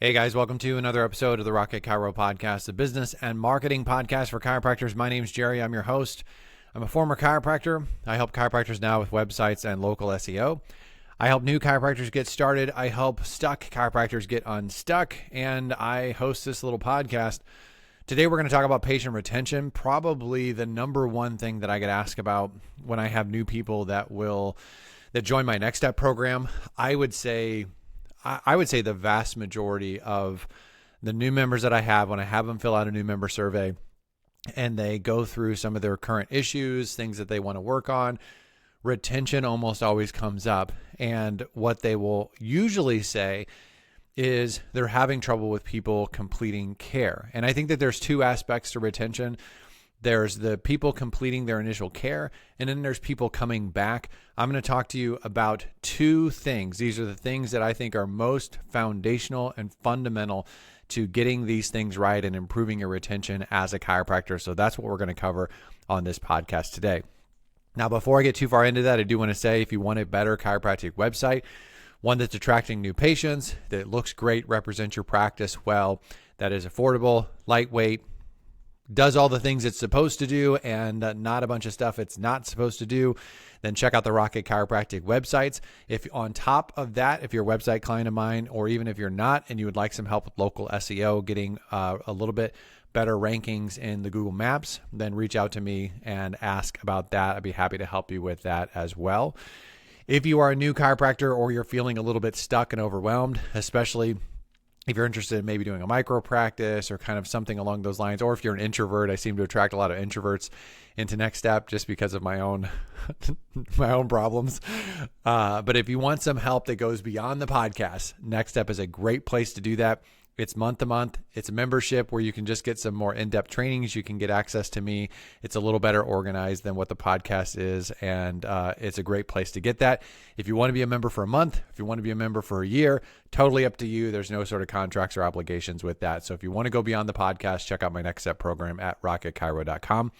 Hey guys, welcome to another episode of the Rocket Chiro Podcast, the business and marketing podcast for chiropractors. My name's Jerry. I'm your host. I'm a former chiropractor. I help chiropractors now with websites and local SEO. I help new chiropractors get started. I help stuck chiropractors get unstuck. And I host this little podcast. Today we're going to talk about patient retention, probably the number one thing that I get asked about when I have new people that join my Next Step program. I would say the vast majority of the new members that I have, when I have them fill out a new member survey and they go through some of their current issues, things that they want to work on, retention almost always comes up. And what they will usually say is they're having trouble with people completing care. And I think that there's two aspects to retention. There's the people completing their initial care, and then there's people coming back. I'm going to talk to you about two things. These are the things that I think are most foundational and fundamental to getting these things right and improving your retention as a chiropractor. So that's what we're going to cover on this podcast today. Now, before I get too far into that, I do want to say if you want a better chiropractic website, one that's attracting new patients, that looks great, represents your practice well, that is affordable, lightweight, does all the things it's supposed to do, and not a bunch of stuff it's not supposed to do, then check out the Rocket Chiropractic websites. If on top of that, if you're a website client of mine, or even if you're not and you would like some help with local SEO, getting a little bit better rankings in the Google Maps, then reach out to me and ask about that. I'd be happy to help you with that as well. If you are a new chiropractor or you're feeling a little bit stuck and overwhelmed, especially if you're interested in maybe doing a micro practice or kind of something along those lines, or if you're an introvert, I seem to attract a lot of introverts into Next Step just because of my own problems. But if you want some help that goes beyond the podcast, Next Step is a great place to do that. It's month to month. It's a membership where you can just get some more in-depth trainings. You can get access to me. It's a little better organized than what the podcast is. And it's a great place to get that. If you want to be a member for a month, if you want to be a member for a year, totally up to you. There's no sort of contracts or obligations with that. So if you want to go beyond the podcast, check out my Next Step program at rocketchiro.com.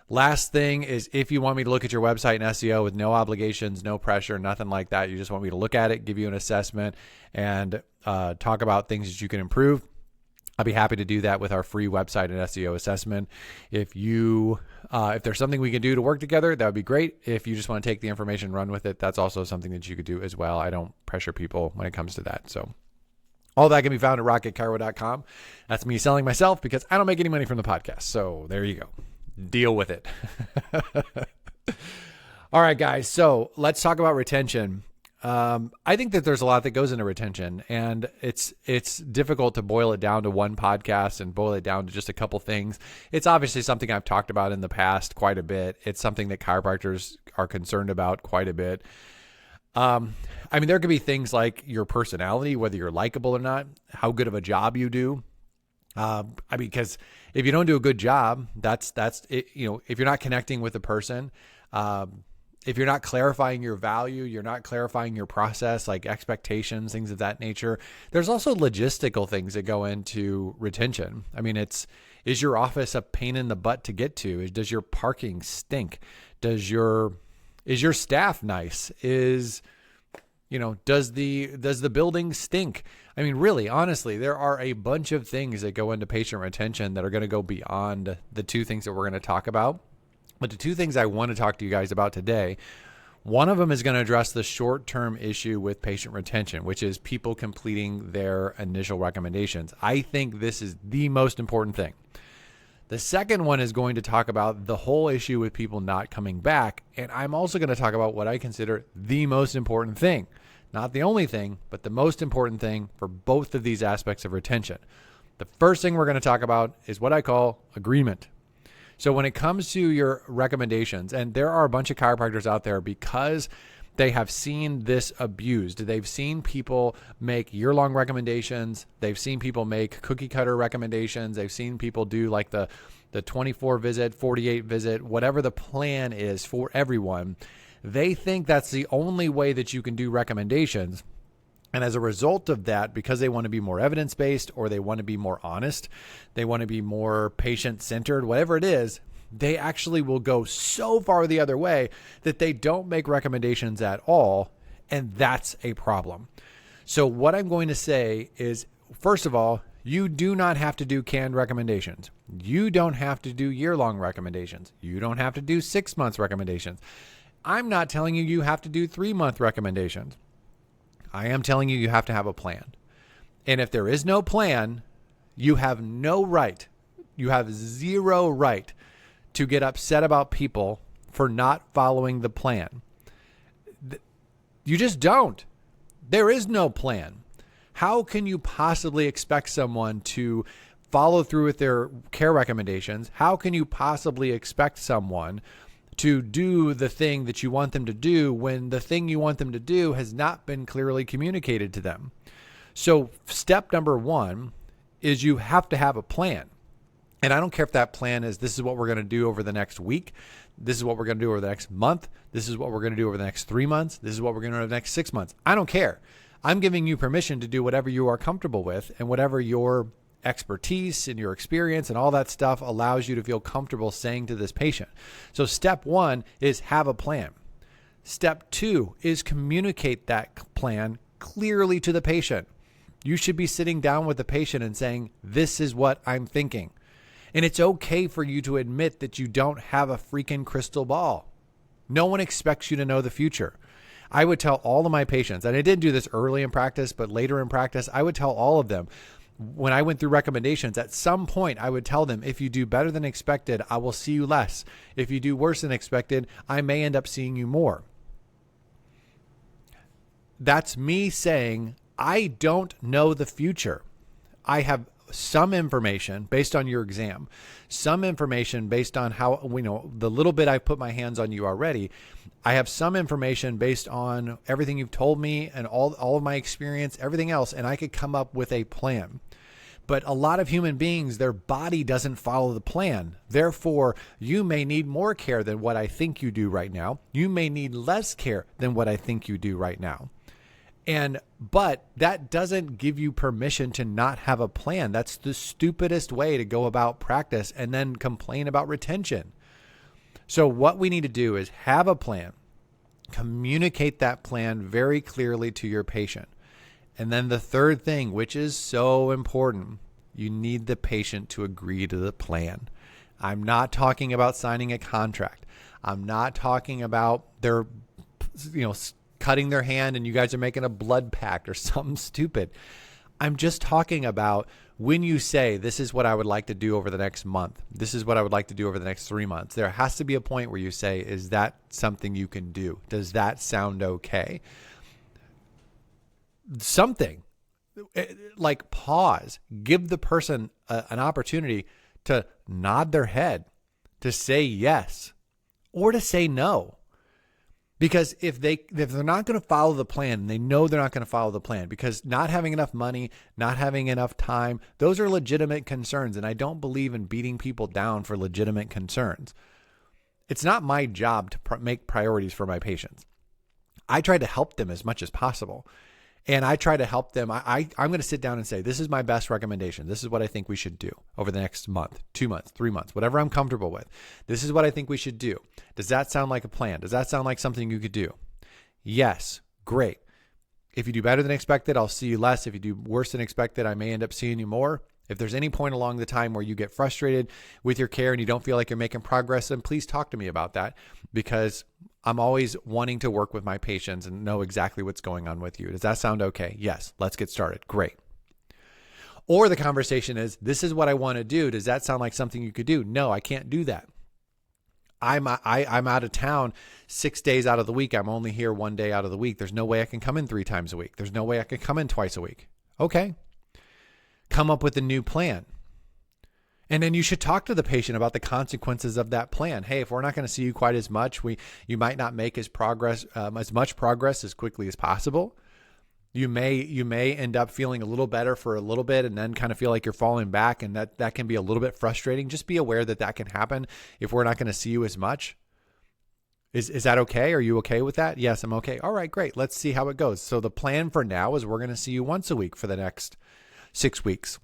Last thing is, if you want me to look at your website and SEO with no obligations, no pressure, nothing like that, you just want me to look at it, give you an assessment, and talk about things that you can improve, I'll be happy to do that with our free website and SEO assessment. If there's something we can do to work together, that would be great. If you just want to take the information and run with it, that's also something that you could do as well. I don't pressure people when it comes to that. So all that can be found at rocketchiro.com. That's me selling myself because I don't make any money from the podcast. So there you go. Deal with it. All right, guys. So let's talk about retention. I think that there's a lot that goes into retention, and it's difficult to boil it down to one podcast and boil it down to just a couple things. It's obviously something I've talked about in the past quite a bit. It's something that chiropractors are concerned about quite a bit. There could be things like your personality, whether you're likable or not, how good of a job you do. Because if you don't do a good job, that's it. If you're not connecting with the person, if you're not clarifying your value, you're not clarifying your process, like expectations, things of that nature. There's also logistical things that go into retention. Is your office a pain in the butt to get to? Does your parking stink? Is your staff nice? Does the building stink? Really, honestly, there are a bunch of things that go into patient retention that are going to go beyond the two things that we're going to talk about. But the two things I want to talk to you guys about today, one of them is going to address the short-term issue with patient retention, which is people completing their initial recommendations. I think this is the most important thing. The second one is going to talk about the whole issue with people not coming back. And I'm also going to talk about what I consider the most important thing. Not the only thing, but the most important thing for both of these aspects of retention. The first thing we're going to talk about is what I call agreement. So when it comes to your recommendations, and there are a bunch of chiropractors out there because they have seen this abused. They've seen people make year-long recommendations. They've seen people make cookie cutter recommendations. They've seen people do like the 24 visit, 48 visit, whatever the plan is for everyone. They think that's the only way that you can do recommendations. And as a result of that, because they want to be more evidence-based or they want to be more honest, they want to be more patient-centered, whatever it is, they actually will go so far the other way that they don't make recommendations at all. And that's a problem. So what I'm going to say is first of all, you do not have to do canned recommendations. You don't have to do year-long recommendations. You don't have to do 6 months recommendations. I'm not telling you you have to do 3-month recommendations. I am telling you you have to have a plan. And if there is no plan, you have no right, you have zero right to get upset about people for not following the plan. You just don't. There is no plan. How can you possibly expect someone to follow through with their care recommendations? How can you possibly expect someone to do the thing that you want them to do when the thing you want them to do has not been clearly communicated to them? So step number 1 is you have to have a plan. And I don't care if that plan is, this is what we're going to do over the next week. This is what we're going to do over the next month. This is what we're going to do over the next 3 months. This is what we're going to do over the next 6 months. I don't care. I'm giving you permission to do whatever you are comfortable with and whatever your expertise and your experience and all that stuff allows you to feel comfortable saying to this patient. So step 1 is have a plan. Step 2 is communicate that plan clearly to the patient. You should be sitting down with the patient and saying, this is what I'm thinking. And it's okay for you to admit that you don't have a freaking crystal ball. No one expects you to know the future. I would tell all of my patients, and I didn't do this early in practice, but later in practice, I would tell all of them, when I went through recommendations, at some point, I would tell them, if you do better than expected, I will see you less. If you do worse than expected, I may end up seeing you more. That's me saying, I don't know the future. I have some information based on your exam, some information based on how, the little bit I've put my hands on you already. I have some information based on everything you've told me and all of my experience, everything else, and I could come up with a plan. But a lot of human beings, their body doesn't follow the plan. Therefore, you may need more care than what I think you do right now. You may need less care than what I think you do right now. But that doesn't give you permission to not have a plan. That's the stupidest way to go about practice and then complain about retention. So what we need to do is have a plan, communicate that plan very clearly to your patient. And then the third thing, which is so important, you need the patient to agree to the plan. I'm not talking about signing a contract. I'm not talking about their, cutting their hand and you guys are making a blood pact or something stupid. I'm just talking about when you say, this is what I would like to do over the next month. This is what I would like to do over the next 3 months. There has to be a point where you say, is that something you can do? Does that sound okay? Something like pause, give the person an opportunity to nod their head, to say yes, or to say no. Because if they're not going to follow the plan, they know they're not going to follow the plan because not having enough money, not having enough time, those are legitimate concerns. And I don't believe in beating people down for legitimate concerns. It's not my job to make priorities for my patients. I try to help them as much as possible. And I try to help them. I'm going to sit down and say, this is my best recommendation. This is what I think we should do over the next month, 2 months, 3 months, whatever I'm comfortable with. This is what I think we should do. Does that sound like a plan? Does that sound like something you could do? Yes. Great. If you do better than expected, I'll see you less. If you do worse than expected, I may end up seeing you more. If there's any point along the time where you get frustrated with your care and you don't feel like you're making progress, then please talk to me about that because I'm always wanting to work with my patients and know exactly what's going on with you. Does that sound okay? Yes. Let's get started. Great. Or the conversation is, this is what I want to do. Does that sound like something you could do? No, I can't do that. I'm out of town 6 days out of the week. I'm only here 1 day out of the week. There's no way I can come in 3 times a week. There's no way I can come in twice a week. Okay. Come up with a new plan. And then you should talk to the patient about the consequences of that plan. Hey, if we're not going to see you quite as much, you might not make as much progress as quickly as possible. You may end up feeling a little better for a little bit and then kind of feel like you're falling back, and that can be a little bit frustrating. Just be aware that can happen if we're not going to see you as much. Is that okay? Are you okay with that? Yes, I'm okay. All right, great. Let's see how it goes. So the plan for now is we're going to see you once a week for the next 6 weeks.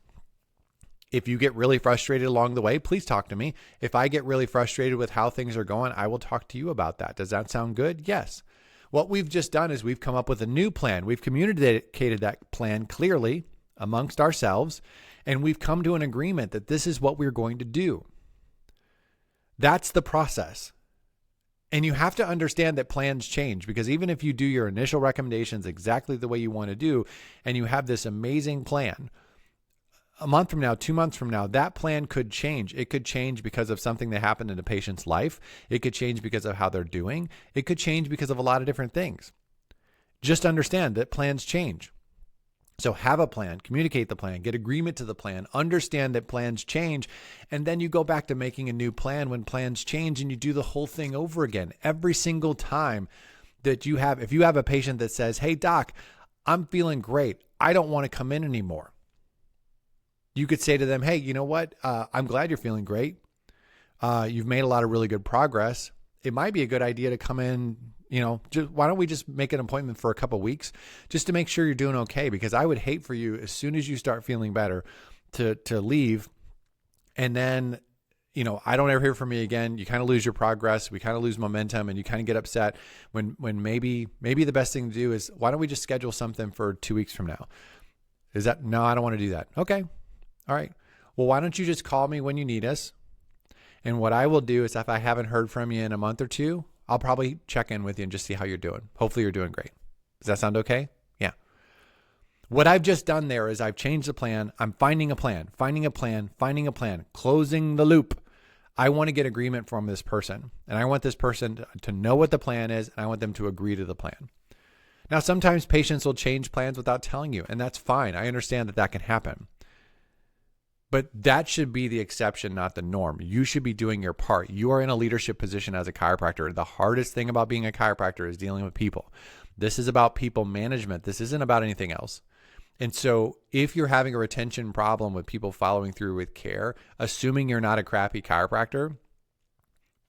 If you get really frustrated along the way, please talk to me. If I get really frustrated with how things are going, I will talk to you about that. Does that sound good? Yes. What we've just done is we've come up with a new plan. We've communicated that plan clearly amongst ourselves, and we've come to an agreement that this is what we're going to do. That's the process. And you have to understand that plans change, because even if you do your initial recommendations exactly the way you want to do, and you have this amazing plan, a month from now, 2 months from now, that plan could change. It could change because of something that happened in a patient's life. It could change because of how they're doing. It could change because of a lot of different things. Just understand that plans change. So have a plan, communicate the plan, get agreement to the plan, understand that plans change, and then you go back to making a new plan when plans change, and you do the whole thing over again. Every single time that you have, if you have a patient that says, hey, doc, I'm feeling great, I don't want to come in anymore, you could say to them, hey, you know what? I'm glad you're feeling great. You've made a lot of really good progress. It might be a good idea to come in, why don't we just make an appointment for a couple of weeks just to make sure you're doing okay? Because I would hate for you, as soon as you start feeling better, to leave. And then, I don't ever hear from you again. You kind of lose your progress. We kind of lose momentum, and you kind of get upset when maybe the best thing to do is, why don't we just schedule something for 2 weeks from now? No, I don't want to do that. Okay. All right. Well, why don't you just call me when you need us? And what I will do is, if I haven't heard from you in a month or two, I'll probably check in with you and just see how you're doing. Hopefully you're doing great. Does that sound okay? Yeah. What I've just done there is I've changed the plan. I'm finding a plan, closing the loop. I want to get agreement from this person, and I want this person to know what the plan is, and I want them to agree to the plan. Now, sometimes patients will change plans without telling you, and that's fine. I understand that can happen. But that should be the exception, not the norm. You should be doing your part. You are in a leadership position as a chiropractor. The hardest thing about being a chiropractor is dealing with people. This is about people management. This isn't about anything else. And so if you're having a retention problem with people following through with care, assuming you're not a crappy chiropractor,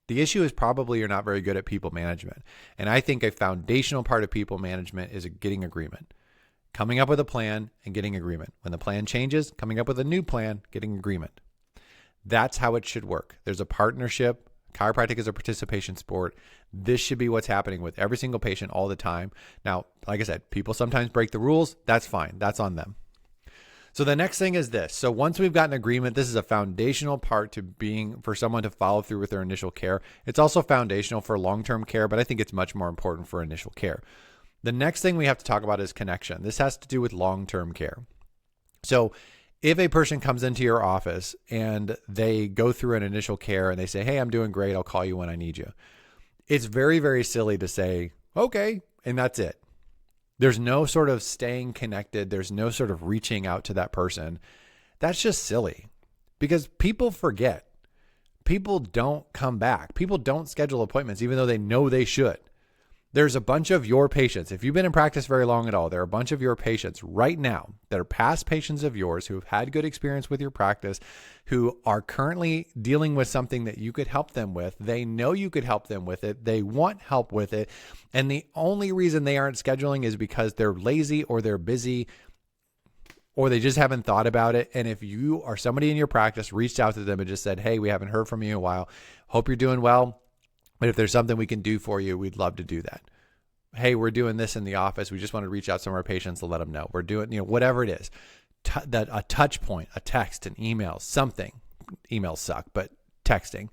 the issue is probably you're not very good at people management. And I think a foundational part of people management is getting agreement. Coming up with a plan and getting agreement. When the plan changes, coming up with a new plan, getting agreement. That's how it should work. There's a partnership. Chiropractic is a participation sport. This should be what's happening with every single patient all the time. Now, like I said, people sometimes break the rules. That's fine. That's on them. So the next thing is this. So once we've gotten agreement, this is a foundational part for someone to follow through with their initial care. It's also foundational for long-term care, but I think it's much more important for initial care. The next thing we have to talk about is connection. This has to do with long-term care. So if a person comes into your office and they go through an initial care and they say, hey, I'm doing great, I'll call you when I need you. It's very, very silly to say, okay, and that's it. There's no sort of staying connected. There's no sort of reaching out to that person. That's just silly, because people forget. People don't come back. People don't schedule appointments even though they know they should. There's a bunch of your patients. If you've been in practice very long at all, there are a bunch of your patients right now that are past patients of yours who have had good experience with your practice, who are currently dealing with something that you could help them with. They know you could help them with it. They want help with it. And the only reason they aren't scheduling is because they're lazy, or they're busy, or they just haven't thought about it. And if you or somebody in your practice reached out to them and just said, hey, we haven't heard from you in a while, hope you're doing well, but if there's something we can do for you, we'd love to do that. Hey, we're doing this in the office. We just want to reach out to some of our patients to let them know. We're doing, whatever it is, a touch point, a text, an email, something. Emails suck, but texting.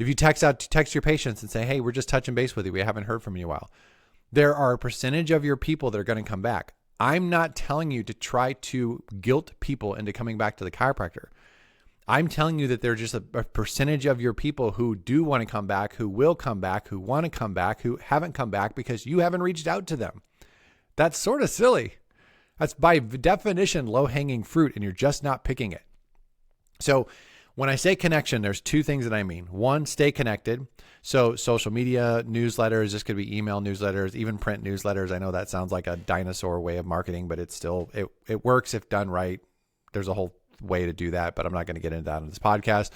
If you text your patients and say, hey, we're just touching base with you, we haven't heard from you in a while, there are a percentage of your people that are going to come back. I'm not telling you to try to guilt people into coming back to the chiropractor. I'm telling you that there's just a percentage of your people who do want to come back, who will come back, who want to come back, who haven't come back because you haven't reached out to them. That's sort of silly. That's by definition low-hanging fruit, and you're just not picking it. So when I say connection, there's two things that I mean. One, stay connected. So social media, newsletters, this could be email newsletters, even print newsletters. I know that sounds like a dinosaur way of marketing, but it works if done right. There's a whole way to do that, but I'm not going to get into that on this podcast.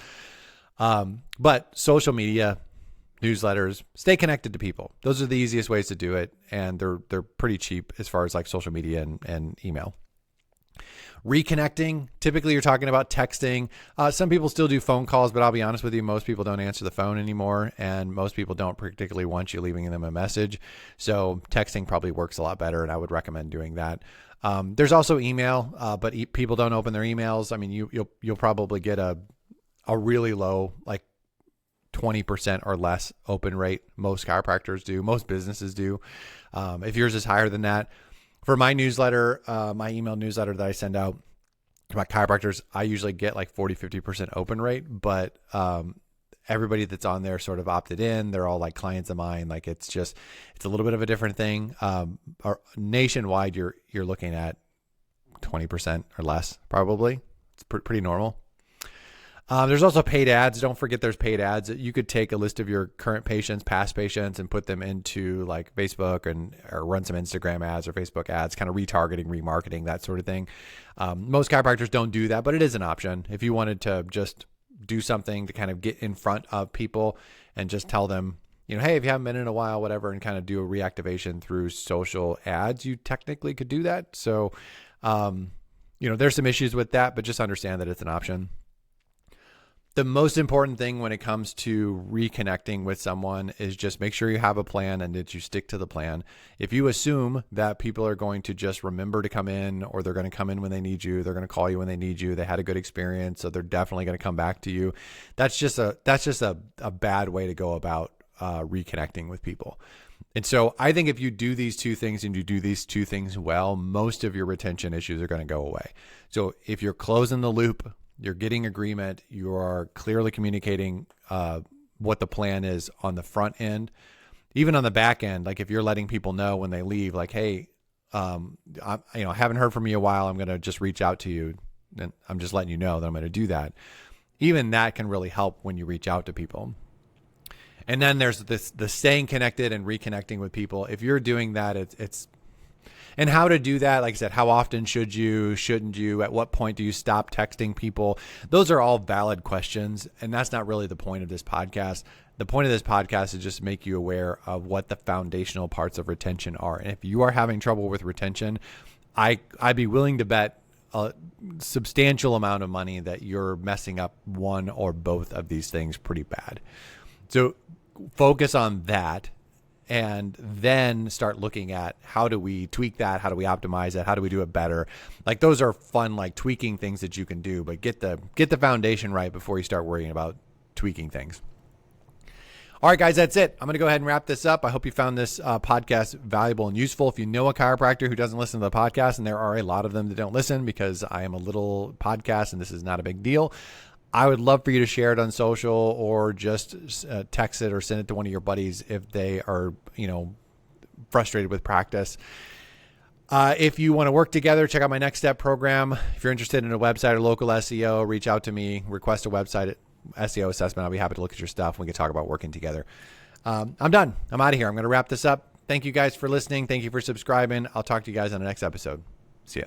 But social media, newsletters, stay connected to people. Those are the easiest ways to do it. And they're pretty cheap as far as like social media and email. Reconnecting, typically you're talking about texting. Some people still do phone calls, but I'll be honest with you, most people don't answer the phone anymore, and most people don't particularly want you leaving them a message. So texting probably works a lot better, and I would recommend doing that. There's also email, but people don't open their emails. I mean, you'll probably get a really low, like 20% or less open rate. Most chiropractors do, most businesses do. If yours is higher than that, for my newsletter, my email newsletter that I send out to my chiropractors, I usually get like 40-50% open rate, but everybody that's on there sort of opted in. They're all like clients of mine. Like it's a little bit of a different thing. Nationwide, you're looking at 20% or less, probably. It's pretty normal. There's also paid ads. Don't forget there's paid ads. You could take a list of your current patients, past patients, and put them into like Facebook or run some Instagram ads or Facebook ads, kind of retargeting, remarketing, that sort of thing. Most chiropractors don't do that, but it is an option. If you wanted to just do something to kind of get in front of people and just tell them, hey, if you haven't been in a while, whatever, and kind of do a reactivation through social ads, you technically could do that. So, there's some issues with that, but just understand that it's an option. The most important thing when it comes to reconnecting with someone is just make sure you have a plan and that you stick to the plan. If you assume that people are going to just remember to come in, or they're going to come in when they need you, they're going to call you when they need you, they had a good experience, so they're definitely going to come back to you. That's just a bad way to go about reconnecting with people. And so I think if you do these two things and you do these two things well, most of your retention issues are going to go away. So if you're closing the loop, you're getting agreement, you are clearly communicating what the plan is on the front end, even on the back end. Like if you're letting people know when they leave, like, hey, I haven't heard from you a while, I'm going to just reach out to you, and I'm just letting you know that I'm going to do that. Even that can really help when you reach out to people. And then there's the staying connected and reconnecting with people. If you're doing that, it's and how to do that. Like I said, how often should you, shouldn't you? At what point do you stop texting people? Those are all valid questions, and that's not really the point of this podcast. The point of this podcast is just to make you aware of what the foundational parts of retention are. And if you are having trouble with retention, I'd be willing to bet a substantial amount of money that you're messing up one or both of these things pretty bad. So focus on that. And then start looking at how do we tweak that? How do we optimize it? How do we do it better? Like those are fun, like tweaking things that you can do, but get the foundation right before you start worrying about tweaking things. All right, guys, that's it. I'm going to go ahead and wrap this up. I hope you found this podcast valuable and useful. If you know a chiropractor who doesn't listen to the podcast, and there are a lot of them that don't listen because I am a little podcast and this is not a big deal, I would love for you to share it on social, or just text it or send it to one of your buddies if they are, frustrated with practice. If you want to work together, check out my Next Step program. If you're interested in a website or local SEO, reach out to me, request a website SEO assessment. I'll be happy to look at your stuff. We can talk about working together. I'm done. I'm out of here. I'm going to wrap this up. Thank you guys for listening. Thank you for subscribing. I'll talk to you guys on the next episode. See ya.